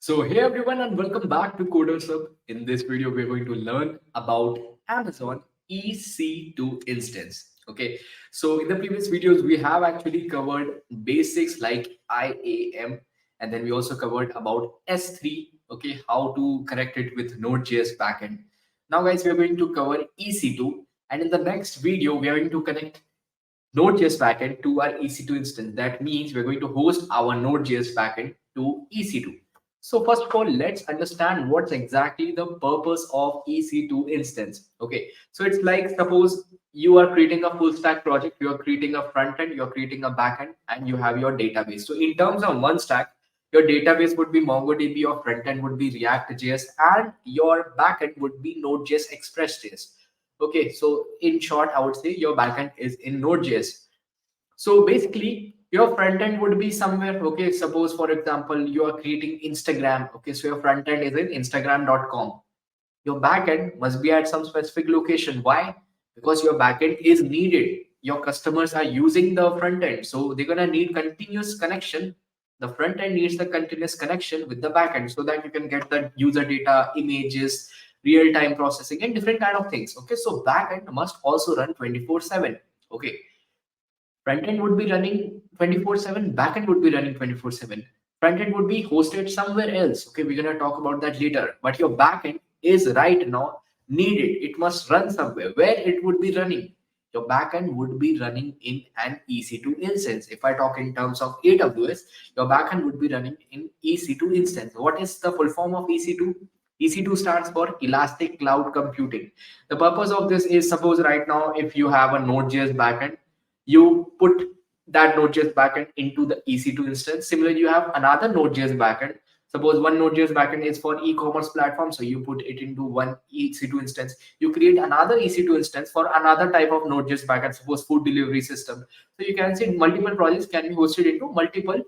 So hey everyone and welcome back to Coders Hub. In this video, we're going to learn about Amazon EC2 instance. Okay, so in the previous videos, we have actually covered basics like IAM, and then we also covered about S3. Okay, how to connect it with Node.js backend. Now, guys, we are going to cover EC2, and in the next video, we are going to connect Node.js backend to our EC2 instance. That means we're going to host our Node.js backend to EC2. So first of all, let's understand what's exactly the purpose of EC2 instance. Okay, so it's like suppose you are creating a full stack project, you are creating a front end, you're creating a back end, and you have your database. So in terms of one stack, your database would be MongoDB, your front end would be React.js, and your back end would be Node.js Express.js. Okay, so in short, I would say your backend is in Node.js. So basically, your front end would be somewhere. Okay, suppose for example, you are creating Instagram. Okay, so your front end is in Instagram.com. Your backend must be at some specific location. Why? Because your backend is needed. Your customers are using the front end, so they're gonna need continuous connection. The front end needs the continuous connection with the backend so that you can get the user data, images, real-time processing, and different kind of things. Okay, so backend must also run 24/7. Okay, front end would be running 24/7, backend would be running 24/7. Front end would be hosted somewhere else. Okay, we're gonna talk about that later. But your backend is right now needed. It must run somewhere. Where it would be running? Your backend would be running in an EC2 instance. If I talk in terms of AWS, your backend would be running in EC2 instance. What is the full form of EC2? EC2 stands for Elastic Cloud Computing. The purpose of this is suppose right now if you have a Node.js backend, you put that Node.js backend into the EC2 instance. Similarly, you have another Node.js backend. Suppose one Node.js backend is for e-commerce platform, so you put it into one EC2 instance. You create another EC2 instance for another type of Node.js backend, suppose food delivery system. So you can see multiple projects can be hosted into multiple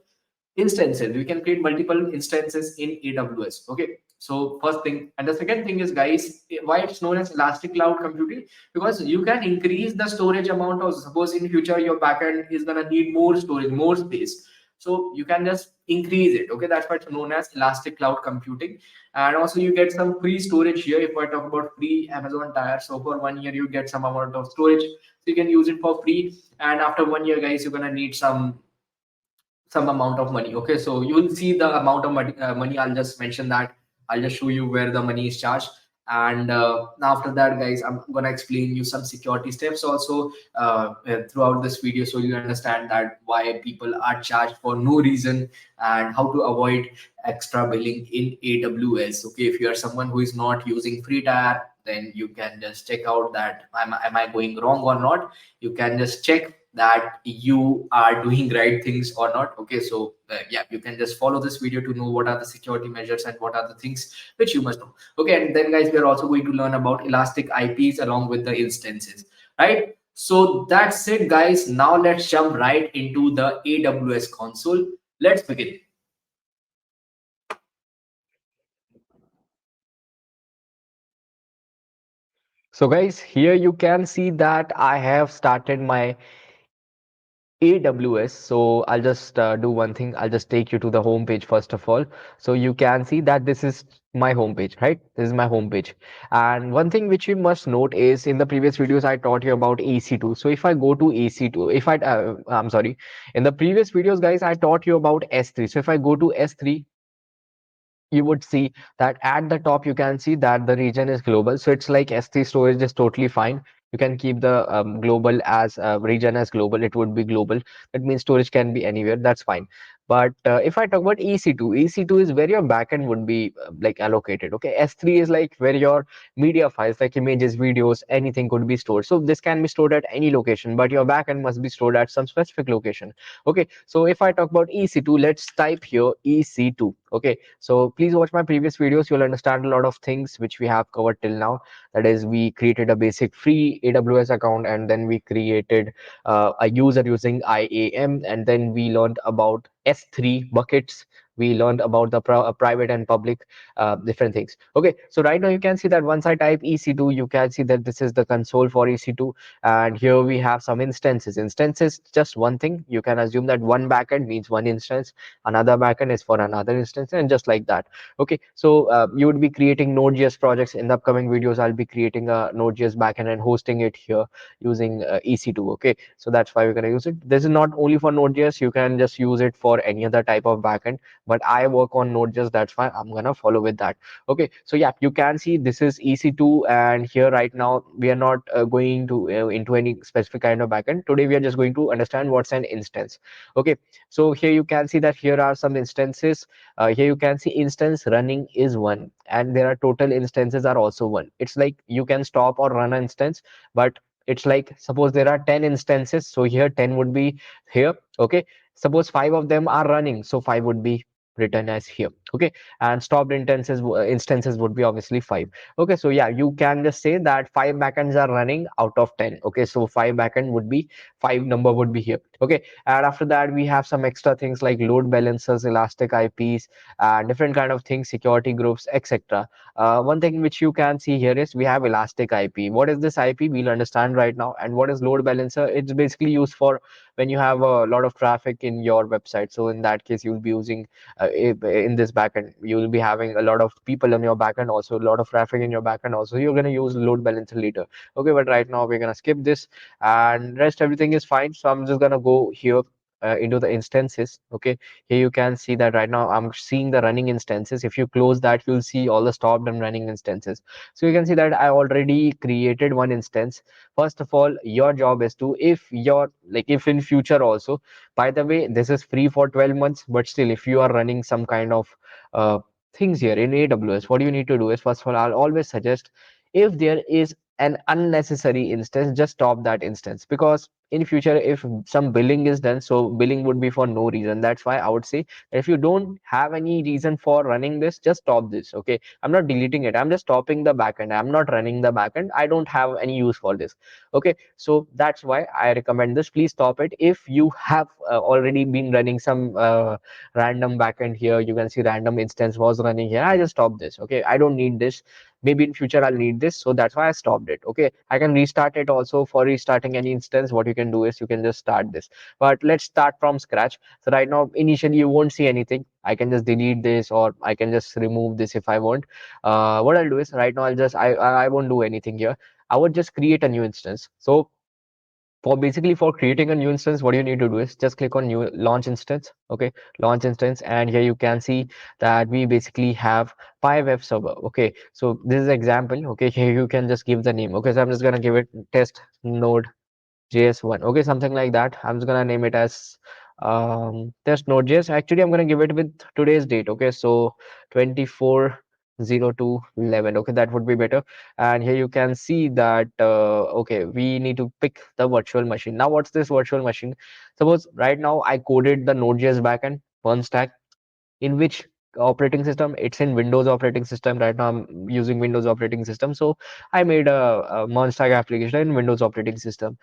instances. We can create multiple instances in AWS. Okay, so first thing, and the second thing is, guys, why it's known as elastic cloud computing, because you can increase the storage amount of, suppose in future your backend is going to need more storage, more space, so you can just increase it. Okay, that's why it's known as elastic cloud computing. And also you get some free storage here. If I talk about free Amazon tire, so for 1 year you get some amount of storage, so you can use it for free. And after 1 year, guys, you're going to need some amount of money. Okay, so you will see the amount of money. I'll just mention that. I'll just show you where the money is charged. And now after that, guys, I'm gonna explain you some security steps also throughout this video, so you understand that why people are charged for no reason and how to avoid extra billing in AWS. Okay, if you are someone who is not using free tier, then you can just check out that am I going wrong or not. You can just check that you are doing right things or not. Okay, so yeah, you can just follow this video to know what are the security measures and what are the things which you must know. Okay, and then guys, we are also going to learn about elastic IPs along with the instances, right? So that's it, guys. Now let's jump right into the AWS console. Let's begin. So guys, here you can see that I have started my AWS. So I'll just do one thing. I'll just take you to the home page first of all. So you can see that this is my home page, right? This is my home page. And one thing which you must note is in the previous videos, I taught you about EC2. So if I go to EC2, I'm sorry, in the previous videos, guys, I taught you about S3. So if I go to S3, you would see that at the top you can see that the region is global, so it's like S3 storage is totally fine. You can keep the global as region as global, it would be global. That means storage can be anywhere, that's fine. But if I talk about EC2 is where your backend would be like allocated. Okay, S3 is like where your media files like images, videos, anything could be stored. So this can be stored at any location, but your backend must be stored at some specific location. Okay, so if I talk about EC2, let's type here EC2. Okay, so please watch my previous videos. You'll understand a lot of things which we have covered till now. That is, we created a basic free AWS account, and then we created a user using IAM, and then we learned about S3 buckets. we learned about the private and public different things. Okay, so right now you can see that once I type EC2, you can see that this is the console for EC2, and here we have some instances. Instances just one thing. You can assume that one backend means one instance, another backend is for another instance, and just like that. Okay, so you would be creating Node.js projects. In the upcoming videos, I'll be creating a Node.js backend and hosting it here using EC2. Okay, so that's why we're going to use it. This is not only for Node.js, you can just use it for any other type of backend, but I work on Node.js, that's why I'm gonna follow with that. Okay, so yeah, you can see this is EC2, and here right now we are not going to into any specific kind of backend. Today we are just going to understand what's an instance. Okay, so here you can see that here are some instances. Here you can see instance running is one, and there are total instances are also one. It's like you can stop or run an instance, but it's like suppose there are 10 instances, so here 10 would be here. Okay, suppose five of them are running, so five would be written as here. Okay, and stopped instances would be obviously five. Okay, so yeah, you can just say that five backends are running out of 10. Okay, so five backend would be five number would be here. Okay, and after that we have some extra things like load balancers, elastic IPs, and different kind of things, security groups, etc. One thing which you can see here is we have elastic IP. What is this IP? We'll understand right now. And what is load balancer? It's basically used for when you have a lot of traffic in your website. So in that case, you'll be using in this backend, you will be having a lot of people on your backend, also a lot of traffic in your backend. Also, you're going to use load balancer later. Okay, but right now we're going to skip this, and rest everything is fine. So I'm just going to go here into the instances. Okay, here you can see that right now I'm seeing the running instances. If you close that, you'll see all the stopped and running instances. So you can see that I already created one instance. First of all, your job is to, if you're like, if in future also, by the way, this is free for 12 months, but still, if you are running some kind of uh, things here in AWS, what you need to do is, first of all, I'll always suggest, if there is an unnecessary instance, just stop that instance, because in future if some billing is done, so billing would be for no reason. That's why I would say, if you don't have any reason for running this, just stop this. Okay, I'm not deleting it, I'm just stopping the backend, I'm not running the backend, I don't have any use for this. Okay, so that's why I recommend this. Please stop it. If you have already been running some random backend here, you can see random instance was running here, I just stop this. Okay, I don't need this. Maybe in future I'll need this, so that's why I stopped it. Okay, I can restart it also. For restarting any instance, what you can do is you can just start this, but let's start from scratch. So right now initially you won't see anything. I can just delete this, or I can just remove this if I want. What I'll do is, right now I won't do anything here. I would just create a new instance. So for basically, for creating a new instance, what you need to do is just click on new launch instance. Okay, launch instance, and here you can see that we basically have pi web server. Okay, so this is example. Okay, here you can just give the name. Okay, so I'm just gonna give it test node JS1. Okay, something like that. I'm just gonna name it as test node.js. Actually, I'm gonna give it with today's date. Okay, so 24/02/11. Okay, that would be better. And here you can see that okay, we need to pick the virtual machine. Now, what's this virtual machine? Suppose right now I coded the node.js backend one stack. In which operating system? It's in Windows operating system. Right now I'm using Windows operating system, so I made a Monstack application in Windows operating system.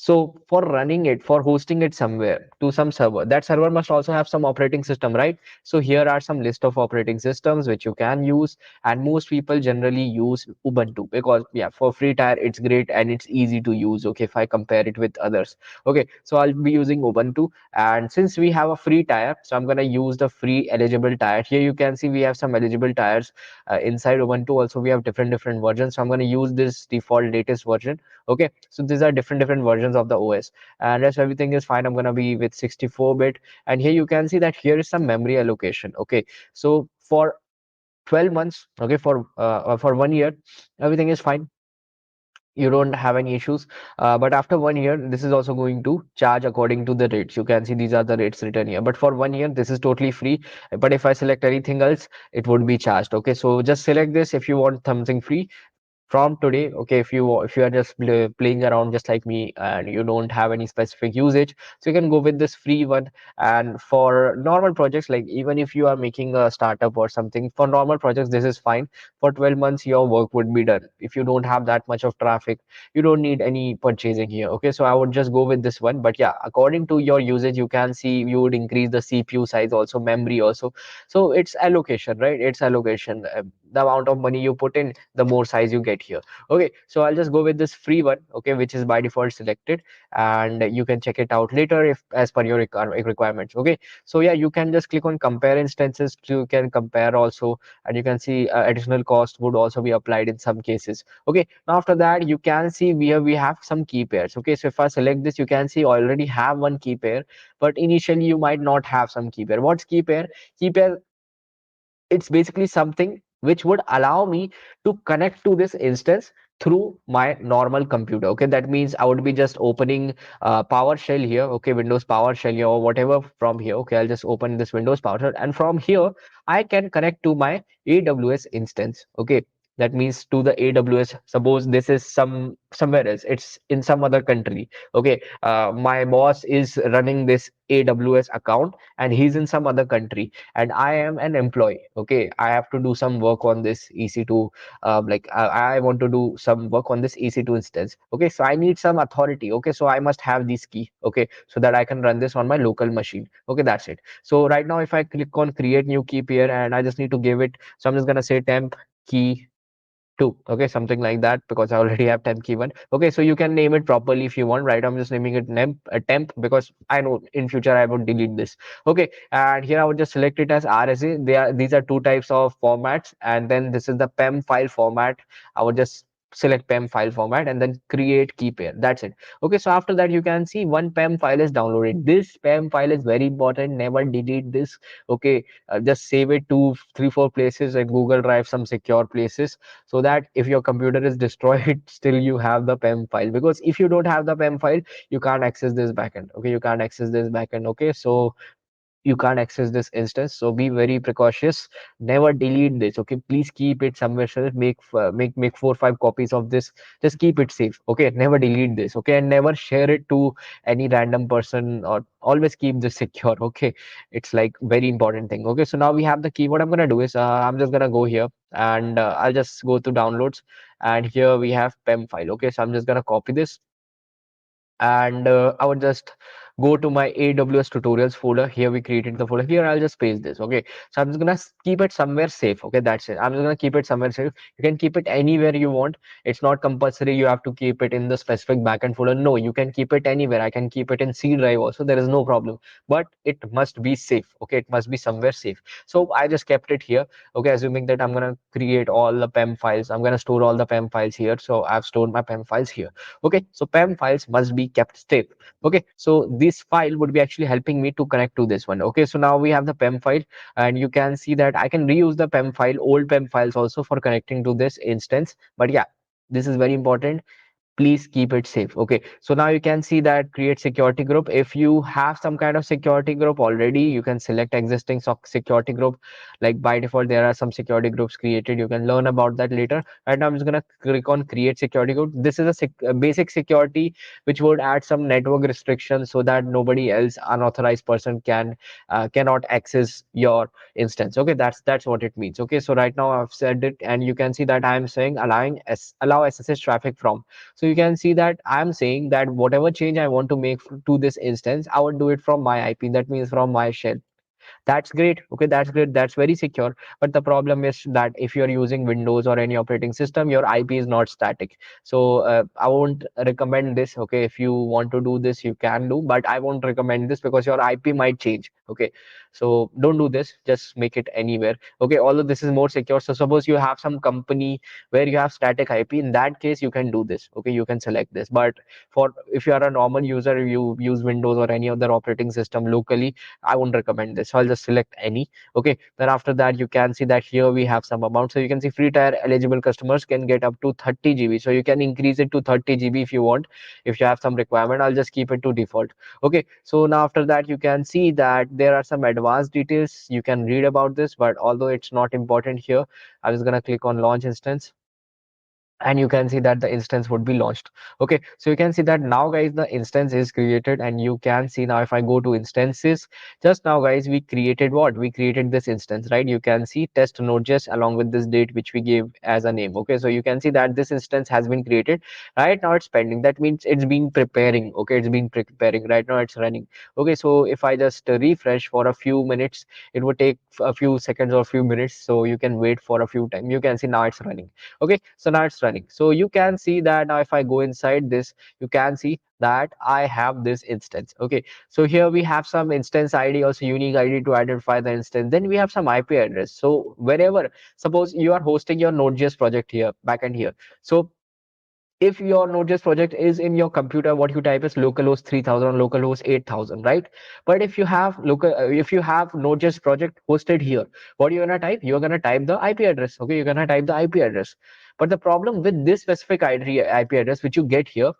So for running it, for hosting it somewhere to some server, that server must also have some operating system, right? So here are some list of operating systems which you can use, and most people generally use Ubuntu because yeah, for free tier it's great and it's easy to use. Okay, if I compare it with others. Okay, so I'll be using Ubuntu, and since we have a free tier, so I'm gonna use the free eligible tier. Here you can see we have some eligible tiers inside Ubuntu. Also, we have different versions. So I'm gonna use this default latest version. Okay, so these are different versions of the OS, and rest everything is fine. I'm gonna be with 64-bit, and here you can see that here is some memory allocation. Okay, so for 12 months, okay, for 1 year, everything is fine. You don't have any issues, but after 1 year, this is also going to charge according to the rates. You can see these are the rates written here, but for 1 year this is totally free. But if I select anything else, it would be charged. Okay, so just select this if you want something free. from today, okay, if you are just playing around just like me and you don't have any specific usage, so you can go with this free one. And for normal projects, like even if you are making a startup or something, for normal projects this is fine. For 12 months your work would be done. If you don't have that much of traffic, you don't need any purchasing here. Okay, so I would just go with this one. But yeah, according to your usage, you can see you would increase the CPU size also, memory also. So it's allocation, right? It's allocation. The amount of money you put in, the more size you get here. Okay, so I'll just go with this free one, okay, which is by default selected, and you can check it out later if as per your requirements. Okay, so yeah, you can just click on compare instances. You can compare also, and you can see additional cost would also be applied in some cases. Okay, now after that you can see we have some key pairs. Okay, so if I select this, you can see already have one key pair, but initially you might not have some key pair. What's key pair? Key pair, it's basically something which would allow me to connect to this instance through my normal computer. Okay, that means I would be just opening PowerShell here, okay, Windows PowerShell here or whatever from here. Okay, I'll just open this Windows PowerShell, and from here I can connect to my AWS instance. Okay, that means to the AWS. Suppose this is somewhere else, it's in some other country. Okay, my boss is running this AWS account and he's in some other country, and I am an employee. Okay, I have to do some work on this EC2. I want to do some work on this EC2 instance. Okay, so I need some authority. Okay, so I must have this key. Okay, so that I can run this on my local machine. Okay, that's it. So right now, if I click on create new key pair, and I just need to give it, so I'm just gonna say temp key 2, okay, something like that, because I already have temp key 1. Okay, so you can name it properly if you want, right? I'm just naming it temp because I know in future I would delete this. Okay, and here I would just select it as RSA. These are two types of formats, and then this is the PEM file format. I would just select PEM file format and then create key pair. That's it. Okay, so after that you can see one PEM file is downloaded. This PEM file is very important. Never delete this. Okay, just save it to 3 4 places like Google Drive, some secure places, so that if your computer is destroyed still you have the PEM file. Because if you don't have the PEM file, you can't access this backend. Okay, you can't access this backend. Okay, so you can't access this instance, so be very precautious. Never delete this. Okay, please keep it somewhere safe. Make 4 5 copies of this. Just keep it safe. Okay, never delete this. Okay, and never share it to any random person, or always keep this secure. Okay, it's like very important thing. Okay, so now we have the key. What I'm gonna do is I'm just gonna go here, and I'll just go to downloads, and here we have PEM file. Okay, so I'm just gonna copy this, and I would just go to my AWS tutorials folder. Here we created the folder. Here I'll just paste this. Okay, so I'm just gonna keep it somewhere safe. Okay, that's it. I'm just gonna keep it somewhere safe. You can keep it anywhere you want. It's not compulsory you have to keep it in the specific backend folder. No, you can keep it anywhere. I can keep it in C drive also. There is no problem. But it must be safe. Okay, it must be somewhere safe. So I just kept it here. Okay, assuming that I'm gonna create all the PEM files. I'm gonna store all the PEM files here. So I've stored my PEM files here. Okay, so PEM files must be kept safe. Okay, so this file would be actually helping me to connect to this one. Okay, so now we have the PEM file, and you can see that I can reuse the PEM file, old PEM files also, for connecting to this instance. But yeah, this is very important. Please keep it safe. Okay, so now you can see that create security group. If you have some kind of security group already, you can select existing security group. Like by default there are some security groups created. You can learn about that later. Right now I'm just going to click on create security group. This is a basic security which would add some network restrictions so that nobody else, unauthorized person, cannot access your instance. Okay, that's what it means. Okay, so right now I've said it, and you can see that I am saying allow SSH traffic from. So you can see that I'm saying that whatever change I want to make to this instance, I would do it from my IP. That means from my shell. That's great. Okay, that's great. That's very secure. But the problem is that if you're using Windows or any operating system, your IP is not static. So I won't recommend this. Okay, if you want to do this, you can do, but I won't recommend this because your IP might change. Okay, so don't do this. Just make it anywhere. Okay, although this is more secure. So suppose you have some company where you have static IP. In that case, you can do this. Okay, you can select this. But for if you are a normal user, you use Windows or any other operating system locally, I won't recommend this. So I'll just select any. Okay, then after that you can see that here we have some amount. So you can see free tier eligible customers can get up to 30 GB. So you can increase it to 30 GB if you want. If you have some requirement, I'll just keep it to default. Okay, so now after that you can see that there are some advanced details. You can read about this, but although it's not important here, I'm just gonna click on launch instance. and you can see that the instance would be launched. Okay, so you can see that now guys the instance is created, and you can see now if I go to instances, just now guys we created what, we created this instance, right? You can see test node.js along with this date which we gave as a name. Okay, so you can see that this instance has been created. Right now it's pending, that means it's been preparing. Okay, it's been preparing, right now it's running. Okay, so if I just refresh for a few minutes, it would take a few seconds or a few minutes, so you can wait for a few time. You can see now it's running. Okay, so now it's running. So you can see that now if I go inside this, you can see that I have this instance. Okay, so here we have some instance ID, also unique ID to identify the instance. Then we have some IP address. So wherever, suppose you are hosting your Node.js project here, backend here. So if your Node.js project is in your computer, what you type is localhost 3000 or localhost 8000, right? But if you have if you have Node.js project hosted here, what you're gonna type? You're gonna type the IP address. Okay, you're gonna type the IP address. But the problem with this specific IP address which you get here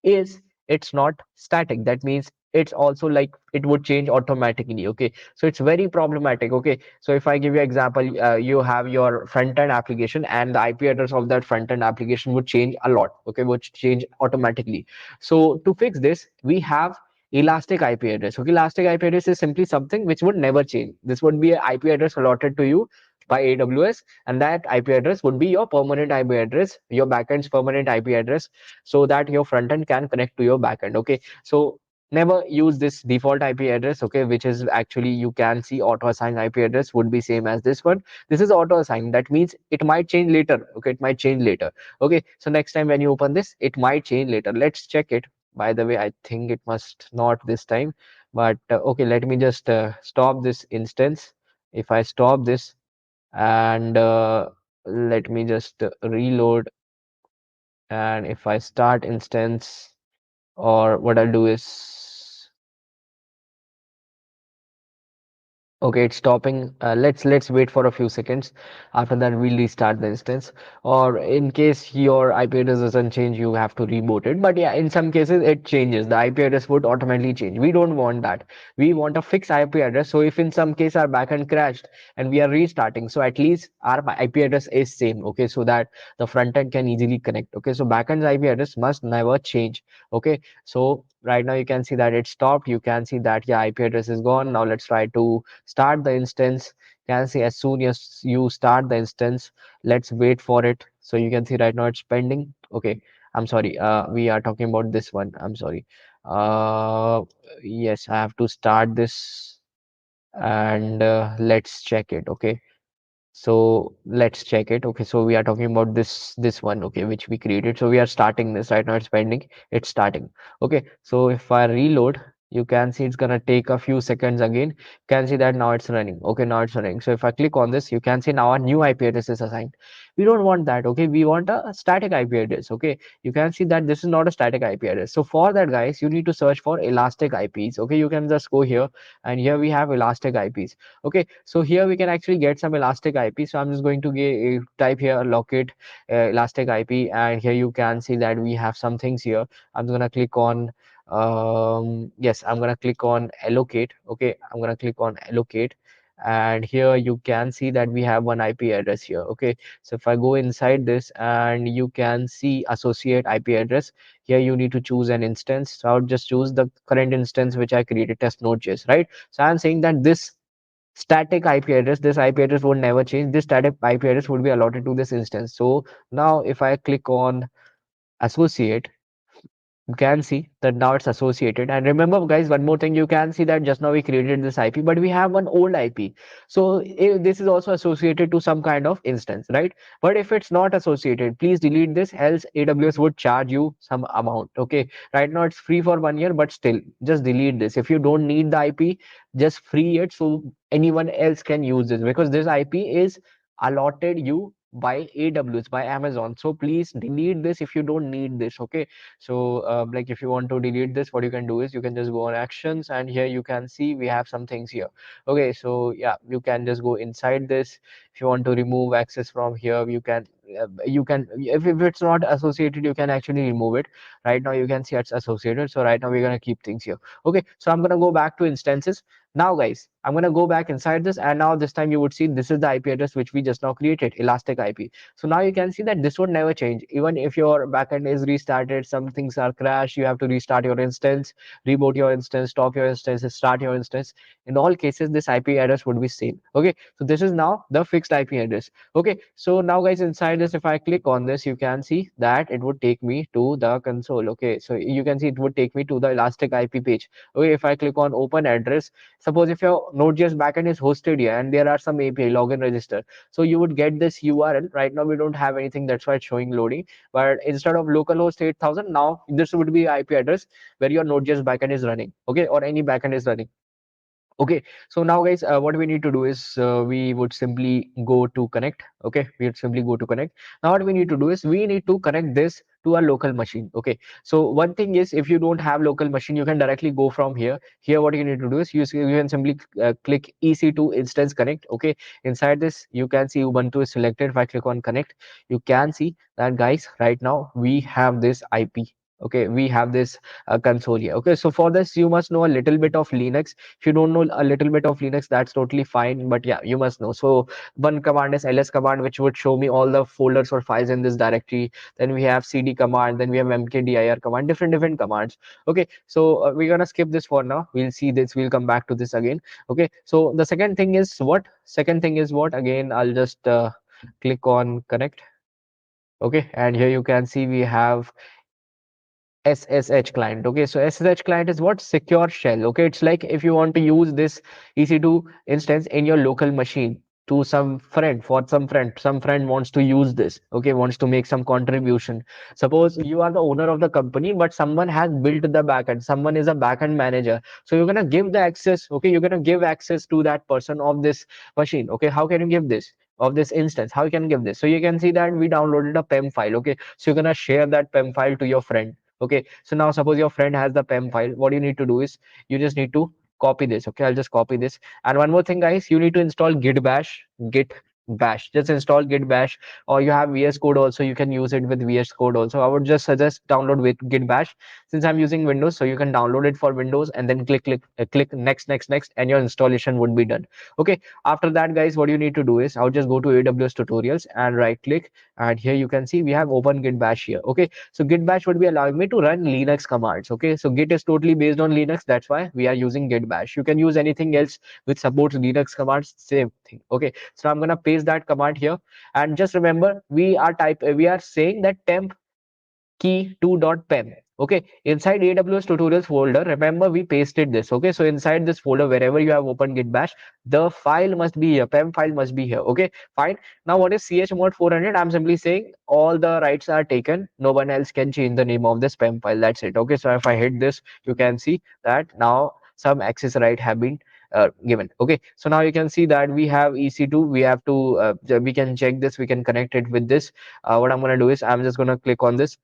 is it's not static. That means it's also like it would change automatically. Okay, so it's very problematic. Okay, so if I give you example, you have your front end application, and the IP address of that front end application would change a lot. Okay, would change automatically. So to fix this, we have elastic IP address. Okay, elastic IP address is simply something which would never change. This would be an IP address allotted to you by AWS, and that IP address would be your permanent IP address, your backend's permanent IP address, so that your front end can connect to your backend. Okay, so never use this default IP address. Okay, which is actually, you can see auto assign IP address would be same as this one. This is auto assign, that means it might change later. Okay, it might change later. Okay, so next time when you open this, it might change later. Let's check it. By the way, I think it must not this time, but okay, let me just stop this instance. If I stop this, and let me just reload, and if I start instance, or what I'll do is, okay, it's stopping. Let's wait for a few seconds. After that, we'll restart the instance. Or in case your IP address doesn't change, you have to reboot it. But yeah, in some cases it changes. The IP address would automatically change. We don't want that. We want a fixed IP address. So if in some case our backend crashed and we are restarting, so at least our IP address is same. Okay, so that the front end can easily connect. Okay, so backend's IP address must never change. Okay, so right now you can see that it stopped. You can see that yeah, IP address is gone. Now let's try to start the instance. You can see as soon as you start the instance, let's wait for it. So you can see right now it's pending. Okay, I'm sorry, we are talking about this one, I'm sorry. uh yes, I have to start this, and let's check it. Okay, so let's check it. Okay, so we are talking about this one, okay, which we created. So we are starting this right now, it's pending, it's starting. Okay, so if I reload, you can see it's gonna take a few seconds again. You can see that now it's running. Okay, now it's running. So if I click on this, you can see now a new IP address is assigned. We don't want that. Okay, we want a static IP address. Okay, you can see that this is not a static IP address. So for that guys, you need to search for elastic IPs. Okay, you can just go here, and here we have elastic IPs. Okay, so here we can actually get some elastic IP. So I'm just going to type here locate elastic IP, and here you can see that we have some things here. I'm just gonna click on yes, I'm gonna click on allocate. Okay, I'm gonna click on allocate, and here you can see that we have one IP address here. Okay, so if I go inside this, and you can see associate IP address, here you need to choose an instance. So I'll just choose the current instance which I created, test node.js, right? So I'm saying that this static IP address, this IP address would never change. This static IP address would be allotted to this instance. So now if I click on associate, you can see that now it's associated. And remember guys, one more thing, you can see that just now we created this IP, but we have one old IP. So this is also associated to some kind of instance, right? But if it's not associated, please delete this, else AWS would charge you some amount. Okay, right now it's free for 1 year, but still just delete this. If you don't need the IP, just free it so anyone else can use this, because this IP is allotted you by AWS, by Amazon. So please delete this if you don't need this. Okay, so like if you want to delete this, what you can do is you can just go on actions, and here you can see we have some things here. Okay, so yeah, you can just go inside this. If you want to remove access from here, you can, if it's not associated, you can actually remove it. Right now you can see it's associated, so right now we're going to keep things here. Okay, so I'm going to go back to instances, Now guys, I'm gonna go back inside this, and now this time you would see this is the IP address which we just now created, elastic IP. So now you can see that this would never change. Even if your backend is restarted, some things are crashed, you have to restart your instance, reboot your instance, stop your instance, start your instance. In all cases, this IP address would be same. Okay, so this is now the fixed IP address. Okay, so now guys, inside this, if I click on this, you can see that it would take me to the console. Okay, so you can see it would take me to the elastic IP page. Okay, if I click on open address, suppose if your Node.js backend is hosted here and there are some API login register, so you would get this URL. Right now we don't have anything, that's why it's showing loading. But instead of localhost 8000, now this would be IP address where your Node.js backend is running. Okay, or any backend is running. Okay, so now guys, what we need to do is we would simply go to connect. Okay, we would simply go to connect. Now what we need to do is we need to connect this to a local machine. Okay, so one thing is, if you don't have local machine, you can directly go from here. Here what you need to do is you can simply click EC2 instance connect. Okay, inside this you can see Ubuntu is selected. If I click on connect, you can see that guys, right now we have this IP. Okay, we have this console here. Okay, so for this you must know a little bit of Linux. If you don't know a little bit of Linux, that's totally fine, but yeah, you must know. So one command is ls command, which would show me all the folders or files in this directory. Then we have cd command, then we have mkdir command, different commands. Okay, so we're gonna skip this for now. We'll see this, we'll come back to this again. Okay, so the second thing is what? Second thing is what? Again, I'll just click on connect. Okay, and here you can see we have SSH client. Okay, so SSH client is what? Secure shell. Okay, it's like if you want to use this EC2 instance in your local machine to some friend wants to use this. Okay, wants to make some contribution. Suppose you are the owner of the company, but someone has built the backend. Someone is a backend manager. So you're gonna give the access. Okay, you're gonna give access to that person of this machine. Okay, how can you give this? Of this instance, how you can give this? So you can see that we downloaded a PEM file. Okay, so you're gonna share that PEM file to your friend. Okay, so now suppose your friend has the PEM file. What you need to do is you just need to copy this. Okay, I'll just copy this. And one more thing, guys, you need to install git bash. Git bash. Just install git bash, or you have VS Code also. You can use it with VS Code also. I would just suggest download with git bash since I'm using Windows, so you can download it for Windows and then click next, and your installation would be done. Okay, after that, guys, what you need to do is I'll just go to AWS tutorials and right click, and here you can see we have open git bash here. Okay, so git bash would be allowing me to run Linux commands. Okay, so git is totally based on Linux, that's why we are using git bash. You can use anything else which supports Linux commands, same thing. Okay, so I'm gonna paste that command here, and just remember we are saying that temp key2.pem. Okay, inside AWS tutorials folder, remember we pasted this. Okay, so inside this folder, wherever you have opened git bash, the file must be here, PEM file must be here. Okay, fine. Now what is chmod 400? I'm simply saying all the rights are taken, no one else can change the name of this PEM file, that's it. Okay, so if I hit this, you can see that now some access right have been given. Okay, so now you can see that we have EC2. We have to we can check this, we can connect it with this. What I'm going to do is I'm just going to click on this.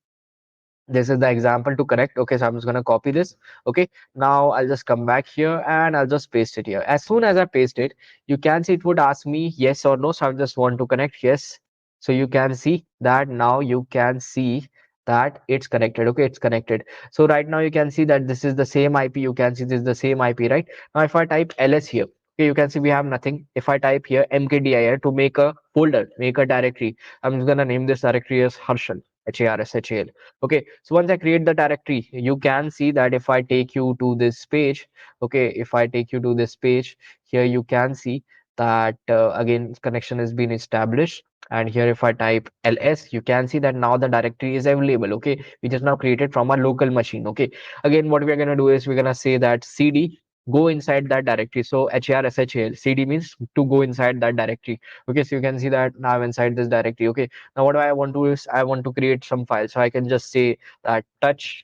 This is the example to correct. Okay, so I'm just going to copy this. Okay, now I'll just come back here and I'll just paste it here. As soon as I paste it, you can see it would ask me yes or no, so I just want to connect yes. So you can see that now you can see that it's connected. Okay, it's connected. So right now you can see that this is the same IP. You can see this is the same IP, right? Now if I type ls here, okay, you can see we have nothing. If I type here mkdir to make a folder, make a directory, I'm just gonna name this directory as Harshal, HARSHAL. Okay, so once I create the directory, you can see that if I take you to this page, okay, if I take you to this page, here you can see that again connection has been established. And here if I type ls, you can see that now the directory is available. Okay, we just now created from our local machine. Okay, again what we're gonna do is we're gonna say that cd go inside that directory. So HARSHAL, cd means to go inside that directory. Okay, so you can see that now I'm inside this directory. Okay, now what do I want to do is I want to create some file. So I can just say that touch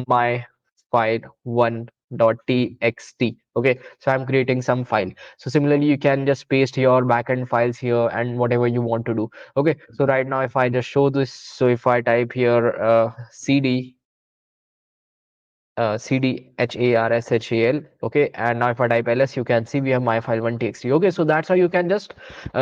my file 1.txt. Okay, so I'm creating some file. So similarly, you can just paste your backend files here and whatever you want to do. Okay, so right now if I just show this, so if I type here cd cdharshal. Okay, and now if I type ls, you can see we have my file 1 txt. Okay, so that's how you can just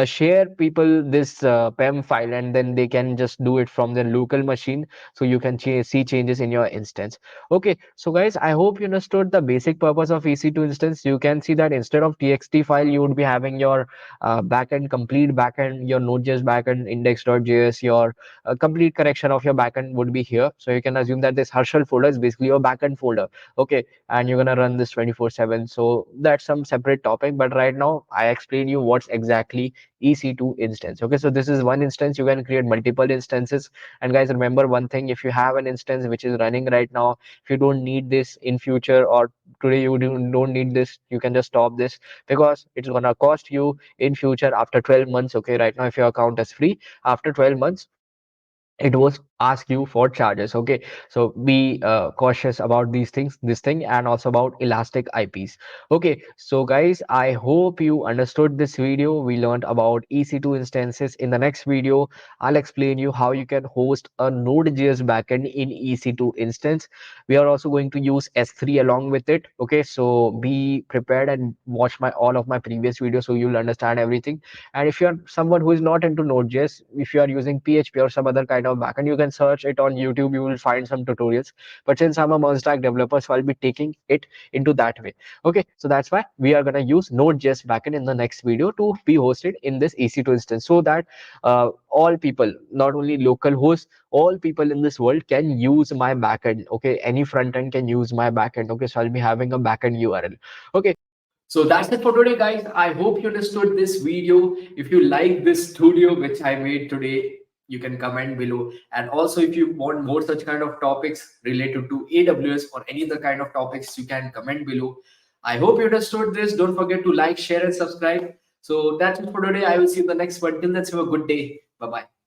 share people this pem file, and then they can just do it from their local machine, so you can see changes in your instance. Okay, so guys, I hope you understood the basic purpose of EC2 instance. You can see that instead of txt file, you would be having your backend, complete backend, your node.js backend, index.js, your complete correction of your backend would be here. So you can assume that this Herschel folder is basically your backend folder. Okay, and you're gonna run this 24/7. So that's some separate topic. But right now, I explain you what's exactly EC2 instance. Okay, so this is one instance. You can create multiple instances. And guys, remember one thing: if you have an instance which is running right now, if you don't need this in future, or today you don't need this, you can just stop this, because it's gonna cost you in future after 12 months. Okay, right now if your account is free, after 12 months it was ask you for charges. Okay, so be cautious about these things, this thing, and also about elastic IPs. Okay, so guys, I hope you understood this video. We learned about EC2 instances. In the next video, I'll explain you how you can host a node.js backend in EC2 instance. We are also going to use S3 along with it. Okay, so be prepared and watch my all of my previous videos, so you'll understand everything. And if you're someone who is not into Node.js, if you are using PHP or some other kind of backend, you can search it on YouTube. You will find some tutorials. But since I'm a merge stack developer, so I'll be taking it into that way. Okay, so that's why we are gonna use Node.js backend in the next video to be hosted in this EC2 instance, so that all people, not only local hosts, all people in this world can use my backend. Okay, any front end can use my backend. Okay, so I'll be having a backend URL. Okay. So that's it for today, guys. I hope you understood this video. If you like this studio which I made today, you can comment below. And also, if you want more such kind of topics related to AWS or any other kind of topics, you can comment below. I hope you understood this. Don't forget to like, share, and subscribe. So that's it for today. I will see you in the next one. Till then, have a good day. Bye bye.